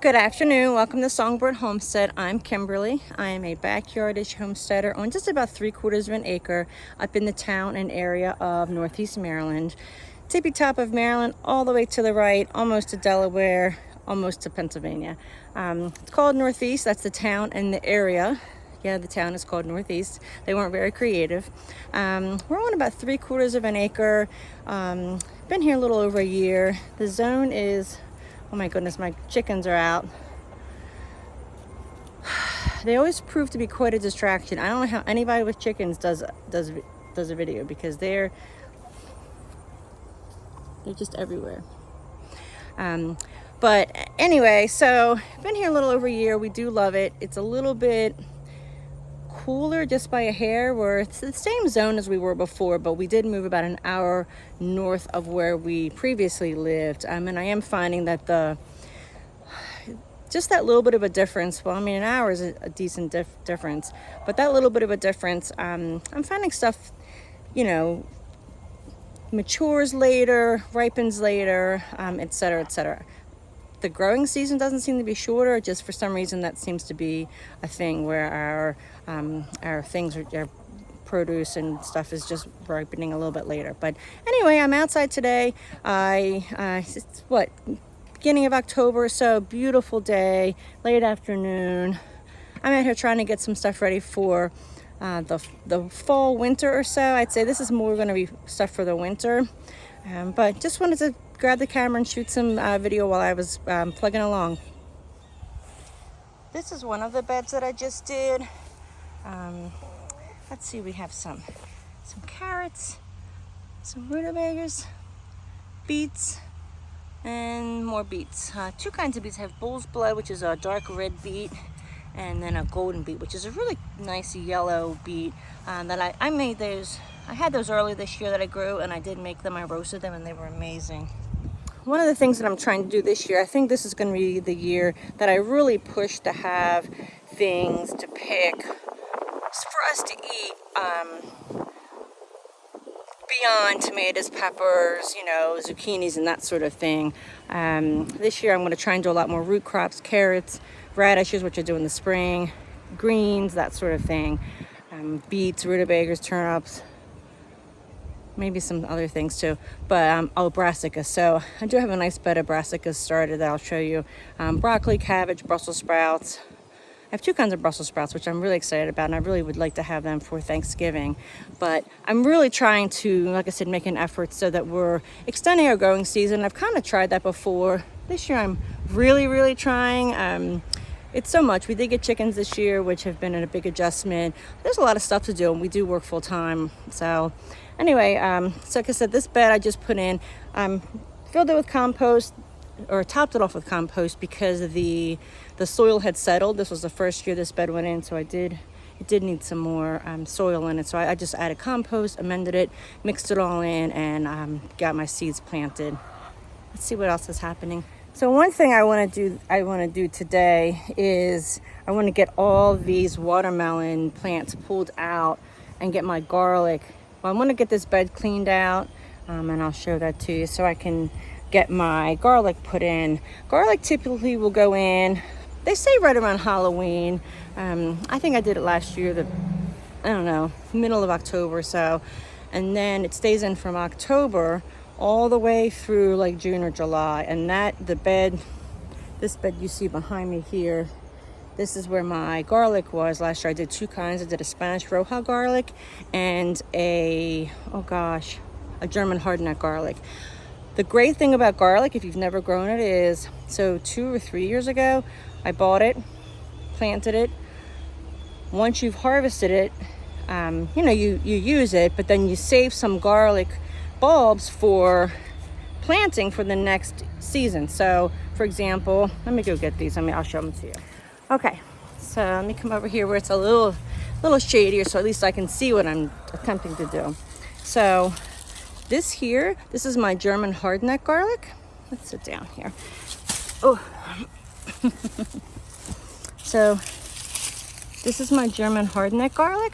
Good afternoon. Welcome to Songbird Homestead. I'm Kimberly. I am a backyardish homesteader on just about 3/4 of an acre up in the town and area of Northeast Maryland. Tippy top of Maryland, all the way to the right, almost to Delaware, almost to Pennsylvania. It's called Northeast. That's the town and the area. Yeah, the town is called Northeast. They weren't very creative. We're on about 3/4 of an acre. Been here a little over a year. The zone is, oh my goodness, my chickens are out. They always prove to be quite a distraction. I don't know how anybody with chickens does a video, because they're just everywhere. But anyway, so been here a little over a year. We do love it. It's a little bit cooler just by a hair. Where it's the same zone as we were before, but we did move about an hour north of where we previously lived. And I am finding that just that little bit of a difference. Well, I mean, an hour is a decent difference, but that little bit of a difference, I'm finding stuff, matures later, ripens later, etc., etc. The growing season doesn't seem to be shorter. Just for some reason, that seems to be a thing where our things our produce and stuff is just ripening a little bit later. But anyway, I'm outside today. It's beginning of October, so beautiful day, late afternoon. I'm out here trying to get some stuff ready for the fall, winter or so. I'd say this is more going to be stuff for the winter. But just wanted to grab the camera and shoot some video while I was plugging along. This is one of the beds that I just did. Let's see, we have some carrots, some rutabagas, beets, and more beets. Two kinds of beets. I have bull's blood, which is a dark red beet, and then a golden beet, which is a really nice yellow beet that I made those. I had those early this year that I grew, and I did make them. I roasted them, and they were amazing. One of the things that I'm trying to do this year, I think this is going to be the year that I really push to have things to pick for us to eat beyond tomatoes, peppers, zucchinis and that sort of thing. This year I'm going to try and do a lot more root crops, carrots, radishes, which I do in the spring, greens, that sort of thing, beets, rutabagas, turnips, maybe some other things too, but brassicas. So I do have a nice bed of brassicas started that I'll show you. Broccoli, cabbage, Brussels sprouts. I have two kinds of Brussels sprouts, which I'm really excited about, and I really would like to have them for Thanksgiving. But I'm really trying to, like I said, make an effort so that we're extending our growing season. I've kind of tried that before. This year I'm really, really trying. It's so much. We did get chickens this year, which have been a big adjustment. There's a lot of stuff to do, and we do work full time. So anyway, so like I said, this bed I just put in, filled it with compost, or topped it off with compost, because the soil had settled. This was the first year this bed went in, so it did need some more soil in it. So I just added compost, amended it, mixed it all in, and got my seeds planted. Let's see what else is happening. So one thing I want to do today is I want to get all these watermelon plants pulled out and get my garlic. Well, I'm going to get this bed cleaned out, and I'll show that to you so I can get my garlic put in. Garlic typically will go in, they say right around Halloween. I think I did it last year, middle of October or so. And then it stays in from October all the way through like June or July. And this bed you see behind me here, this is where my garlic was last year. I did two kinds. I did a Spanish Roja garlic and a German hardneck garlic. The great thing about garlic, if you've never grown it, is, so 2 or 3 years ago, I bought it, planted it. Once you've harvested it, you use it, but then you save some garlic bulbs for planting for the next season. So, for example, let me go get these. I'll show them to you. Okay, so let me come over here where it's a little shadier, so at least I can see what I'm attempting to do. So this is my German hardneck garlic. Let's sit down here. Oh. So this is my German hardneck garlic,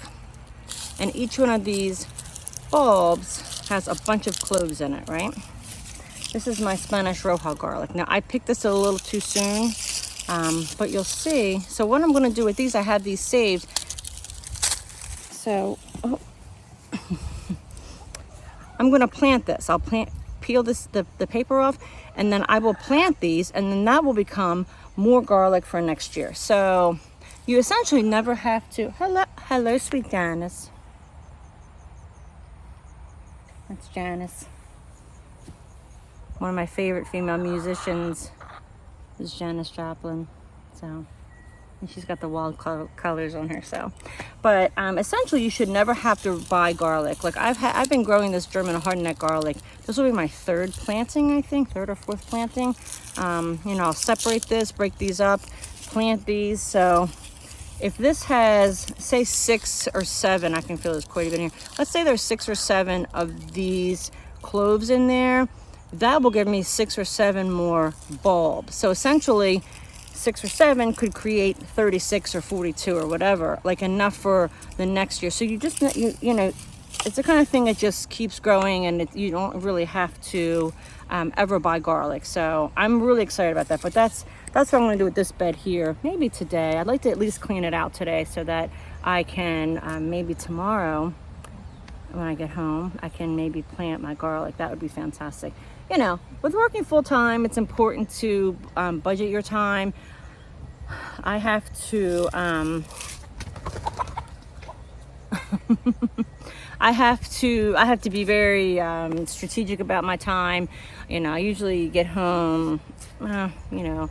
and each one of these bulbs has a bunch of cloves in it, right? This is my Spanish Roja garlic. Now I picked this a little too soon. But you'll see. So what I'm going to do with these, I have these saved. So I'm going to plant this. I'll peel the paper off, and then I will plant these, and then that will become more garlic for next year. So you essentially never have to. Hello, sweet Janice. That's Janice. One of my favorite female musicians is Janis Joplin. So, and she's got the wild colors on her. So, but essentially, you should never have to buy garlic. Like I've been growing this German hardneck garlic. This will be my third planting, I think, third or fourth planting. You know, I'll separate this, break these up, plant these. So, if this has, say, 6 or 7, I can feel this quite a bit here. Let's say there's 6 or 7 of these cloves in there. That will give me 6 or 7 more bulbs. So essentially, 6 or 7 could create 36 or 42 or whatever, like enough for the next year. So you just, you know, it's the kind of thing that just keeps growing, and you don't really have to ever buy garlic. So I'm really excited about that. But that's what I'm going to do with this bed here. Maybe today. I'd like to at least clean it out today so that I can maybe tomorrow when I get home, I can maybe plant my garlic. That would be fantastic. You know, with working full time, it's important to budget your time. I have to I have to be very strategic about my time. You know, I usually get home, you know,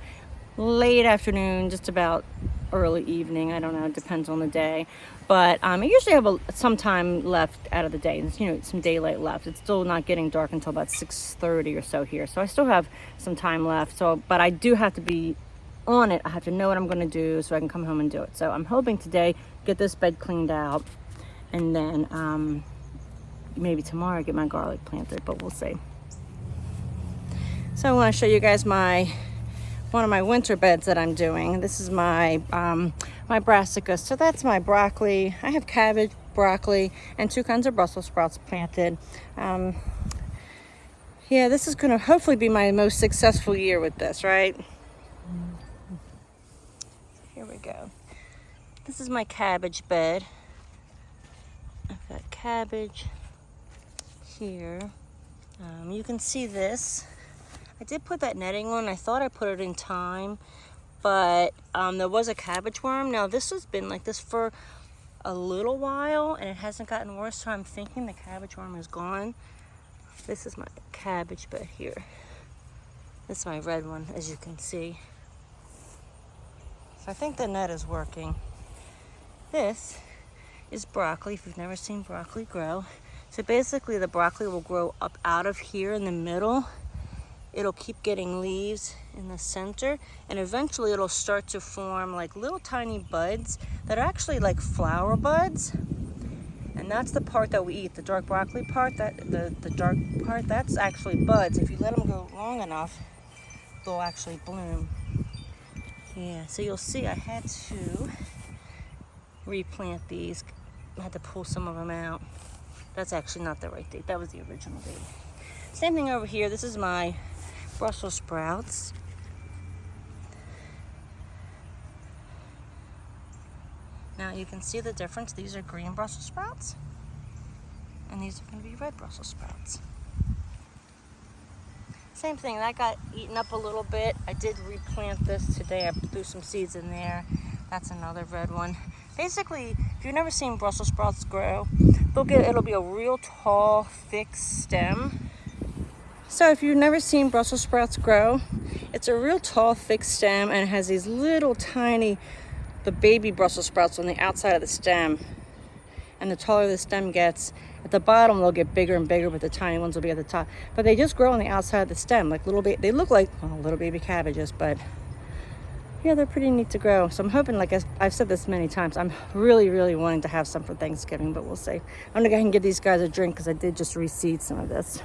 late afternoon, just about early evening. I don't know, it depends on the day. But I usually have some time left out of the day. You know, some daylight left. It's still not getting dark until about 6:30 or so here. So I still have some time left. So, but I do have to be on it. I have to know what I'm going to do so I can come home and do it. So I'm hoping today get this bed cleaned out, and then maybe tomorrow get my garlic planted. But we'll see. So I want to show you guys one of my winter beds that I'm doing. This is my my brassicas. So that's my broccoli. I have cabbage, broccoli, and 2 kinds of Brussels sprouts planted. Yeah, this is going to hopefully be my most successful year with this, right? Here we go. This is my cabbage bed. I've got cabbage here. You can see this. I did put that netting on. I thought I put it in time, but there was a cabbage worm. Now this has been like this for a little while, and it hasn't gotten worse, so I'm thinking the cabbage worm is gone. This is my cabbage bed here. This is my red one, as you can see. So I think the net is working. This is broccoli, if you've never seen broccoli grow. So basically the broccoli will grow up out of here in the middle. It'll keep getting leaves in the center, and eventually it'll start to form like little tiny buds that are actually like flower buds. And that's the part that we eat, the dark broccoli part, the dark part, that's actually buds. If you let them go long enough, they'll actually bloom. Yeah, so you'll see I had to replant these. I had to pull some of them out. That's actually not the right date. That was the original date. Same thing over here. This is my Brussels sprouts. Now you can see the difference. These are green Brussels sprouts, and these are going to be red Brussels sprouts. Same thing, that got eaten up a little bit. I did replant this today. I threw some seeds in there. That's another red one. Basically, if you've never seen Brussels sprouts grow, it'll be a real tall, thick stem. So if you've never seen Brussels sprouts grow, it's a real tall, thick stem, and it has these little tiny, the baby Brussels sprouts on the outside of the stem. And the taller the stem gets, at the bottom they'll get bigger and bigger, but the tiny ones will be at the top. But they just grow on the outside of the stem, like they look like little baby cabbages, but yeah, they're pretty neat to grow. So I'm hoping, like I've said this many times, I'm really, really wanting to have some for Thanksgiving, but we'll see. I'm gonna go ahead and give these guys a drink because I did just reseed some of this.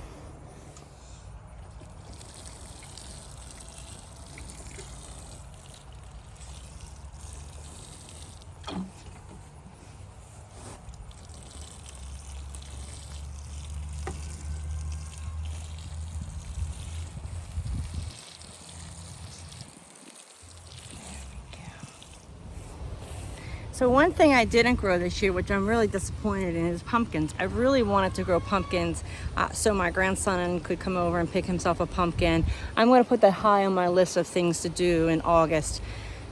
So one thing I didn't grow this year, which I'm really disappointed in, is pumpkins. I really wanted to grow pumpkins so my grandson could come over and pick himself a pumpkin. I'm going to put that high on my list of things to do in August.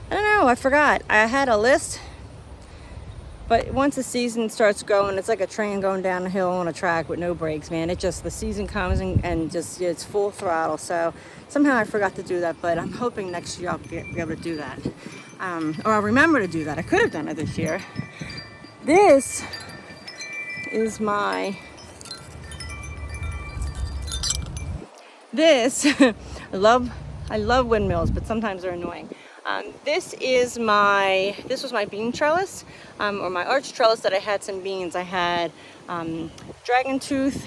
I don't know, I forgot. I had a list, but once the season starts going, it's like a train going down a hill on a track with no brakes, man. It just, the season comes and just, it's full throttle. So somehow I forgot to do that, but I'm hoping next year I'll be able to do that. Or I'll remember to do that. I could have done it this year. This is my, I love windmills, but sometimes they're annoying. This was my bean trellis, or my arch trellis that I had some beans. I had dragon tooth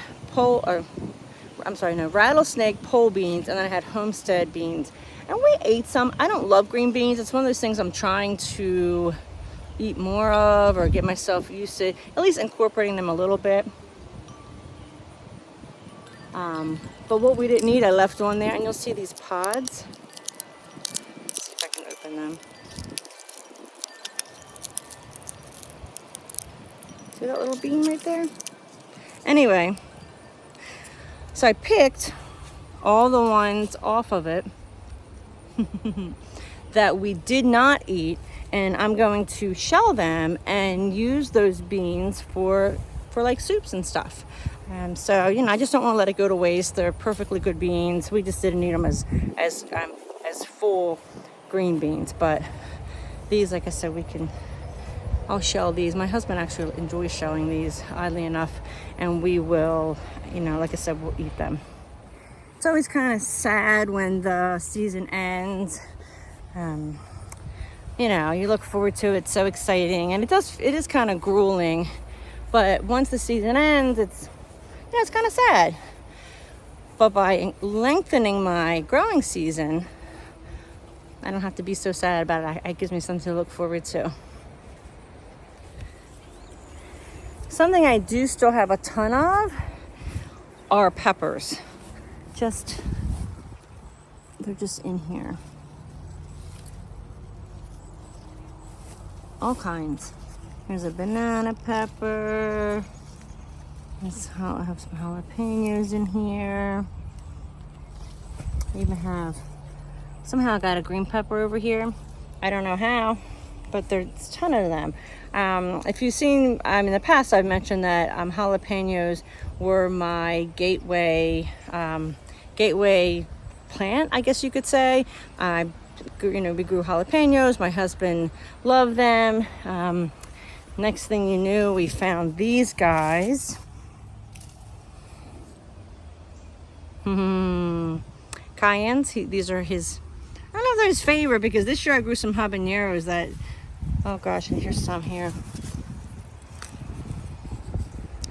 rattlesnake pole beans, and then I had homestead beans. And we ate some. I don't love green beans. It's one of those things I'm trying to eat more of, or get myself used to, at least incorporating them a little bit. But what we didn't eat, I left on there, and you'll see these pods. Let's see if I can open them. See that little bean right there? Anyway, so I picked all the ones off of it that we did not eat, and I'm going to shell them and use those beans for like soups and stuff. So I just don't want to let it go to waste. They're perfectly good beans. We just didn't eat them as full green beans, but these, like I said, I'll shell these. My husband actually enjoys shelling these, oddly enough, and we will, like I said, we'll eat them. It's always kind of sad when the season ends. You look forward to it, so exciting, and it is kind of grueling. But once the season ends, it's kind of sad. But by lengthening my growing season, I don't have to be so sad about it. It gives me something to look forward to. Something I do still have a ton of are peppers. They're just in here. All kinds. There's a banana pepper. I have some jalapenos in here. I even have, somehow I got a green pepper over here. I don't know how, but there's a ton of them. If you've seen, in the past, I've mentioned that jalapenos were my gateway plant, I guess you could say. We grew jalapenos. My husband loved them. Next thing you knew, we found these guys. Cayennes. These are his, I don't know if they're his favorite, because this year I grew some habaneros that, oh gosh, and here's some here.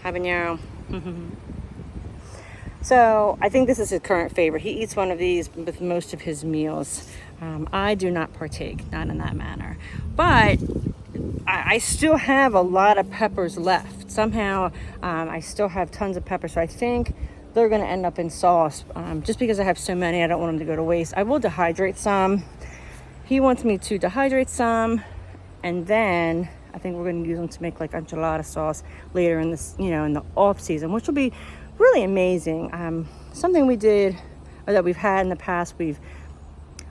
Habanero. So I think this is his current favorite. He eats one of these with most of his meals. I do not partake, not in that manner. But I still have a lot of peppers left. Somehow I still have tons of peppers. So I think they're going to end up in sauce. Just because I have so many, I don't want them to go to waste. I will dehydrate some. He wants me to dehydrate some. And then I think we're going to use them to make like enchilada sauce later in this, in the off season, which will be really amazing. Something we did, or that we've had in the past,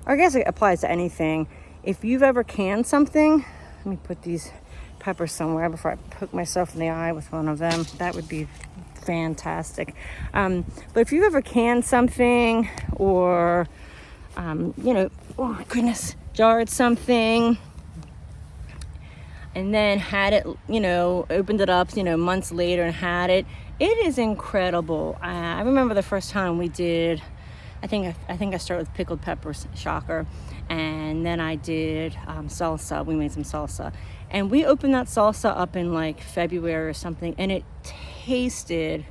I guess it applies to anything. If you've ever canned something, let me put these peppers somewhere before I poke myself in the eye with one of them. That would be fantastic. But if you've ever canned something, or, oh goodness, jarred something, and then had it, opened it up, months later and had it, it is incredible. I remember the first time we did, I think I started with pickled peppers, shocker, and then I did salsa. We made some salsa, and we opened that salsa up in like February or something, and it tasted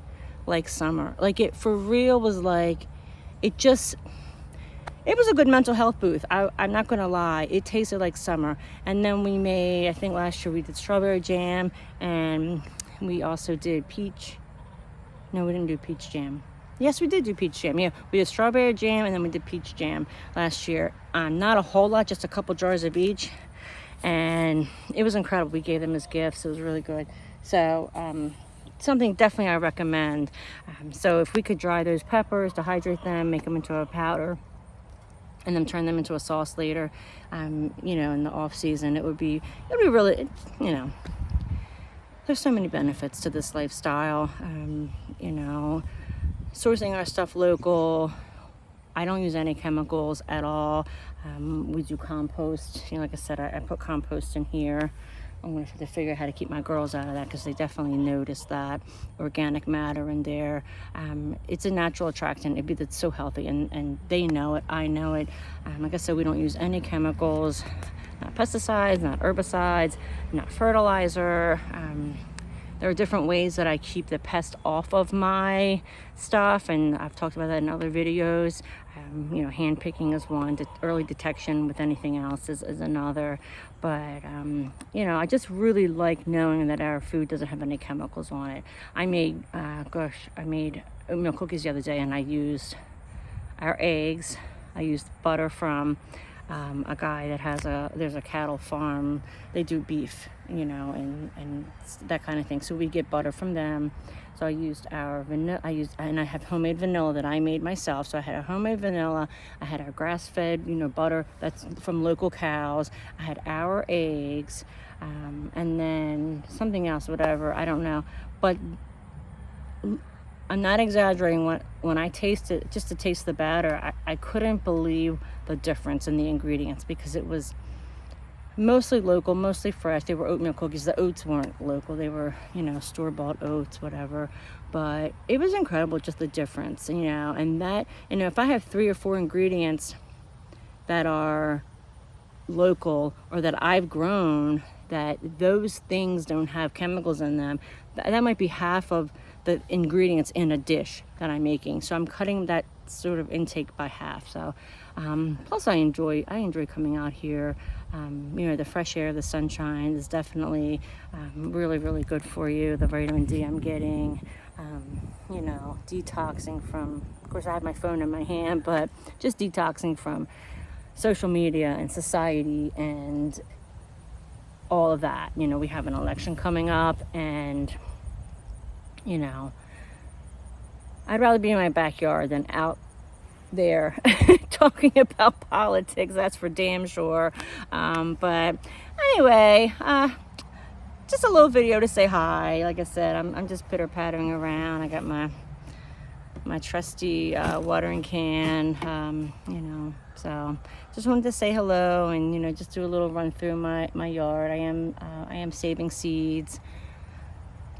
like summer. Like, it for real was like, it was a good mental health boost. I'm not gonna lie, it tasted like summer. And then we made, I think last year we did strawberry jam, and we also did peach. No, we didn't do peach jam. Yes, we did do peach jam. Yeah, we did strawberry jam, and then we did peach jam last year. Not a whole lot, just a couple jars of each. and it was incredible. We gave them as gifts. It was really good. So something definitely I recommend. So if we could dry those peppers, dehydrate them, make them into a powder, and then turn them into a sauce later, you know, in the off season, it would be really, you know, there's so many benefits to this lifestyle. You know, sourcing our stuff local. I don't use any chemicals at all. We do compost. You know, like I said, I put compost in here. I'm going to have to figure out how to keep my girls out of that, because they definitely notice that organic matter in there. It's a natural attractant. It's so healthy, and they know it. I know it. Like I said, we don't use any chemicals, not pesticides, not herbicides, not fertilizer. There are different ways that I keep the pest off of my stuff, and I've talked about that in other videos. You know, hand picking is one, early detection with anything else is another. But, you know, I just really like knowing that our food doesn't have any chemicals on it. I made oatmeal cookies the other day, and I used our eggs. I used butter from a guy that has there's a cattle farm. They do beef, you know, and that kind of thing. So we get butter from them. So I used our vanilla. And I have homemade vanilla that I made myself. So I had a homemade vanilla. I had our grass-fed, you know, butter that's from local cows. I had our eggs, and then something else, whatever, I don't know. But I'm not exaggerating. When I tasted, just to taste the batter, I couldn't believe the difference in the ingredients, because it was mostly local, mostly fresh. They were oatmeal cookies. The oats weren't local. They were, you know, store-bought oats, whatever. But it was incredible, just the difference, you know. And that, you know, if I have 3 or 4 ingredients that are local or that I've grown, that those things don't have chemicals in them, that might be half of the ingredients in a dish that I'm making. So I'm cutting that sort of intake by half. So plus I enjoy coming out here. You know, the fresh air, the sunshine is definitely really, really good for you. The vitamin D I'm getting, you know, detoxing from, of course I have my phone in my hand, but just detoxing from social media and society and all of that. You know, we have an election coming up, and you know, I'd rather be in my backyard than out there talking about politics, that's for damn sure. But anyway, just a little video to say hi. Like I said, I'm just pitter-pattering around. I got my trusty watering can, you know, so just wanted to say hello and, you know, just do a little run through my yard. I am saving seeds.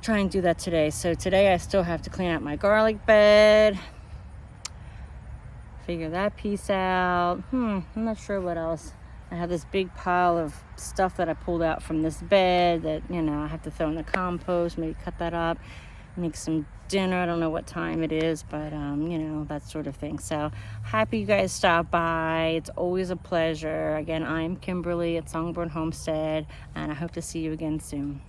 Try and do that today. So today I still have to clean out my garlic bed, figure that piece out. I'm not sure what else. I have this big pile of stuff that I pulled out from this bed that, you know, I have to throw in the compost, maybe cut that up, make some dinner. I don't know what time it is, but you know, that sort of thing. So happy you guys stopped by. It's always a pleasure. Again, I'm Kimberly at Songborn Homestead, and I hope to see you again soon.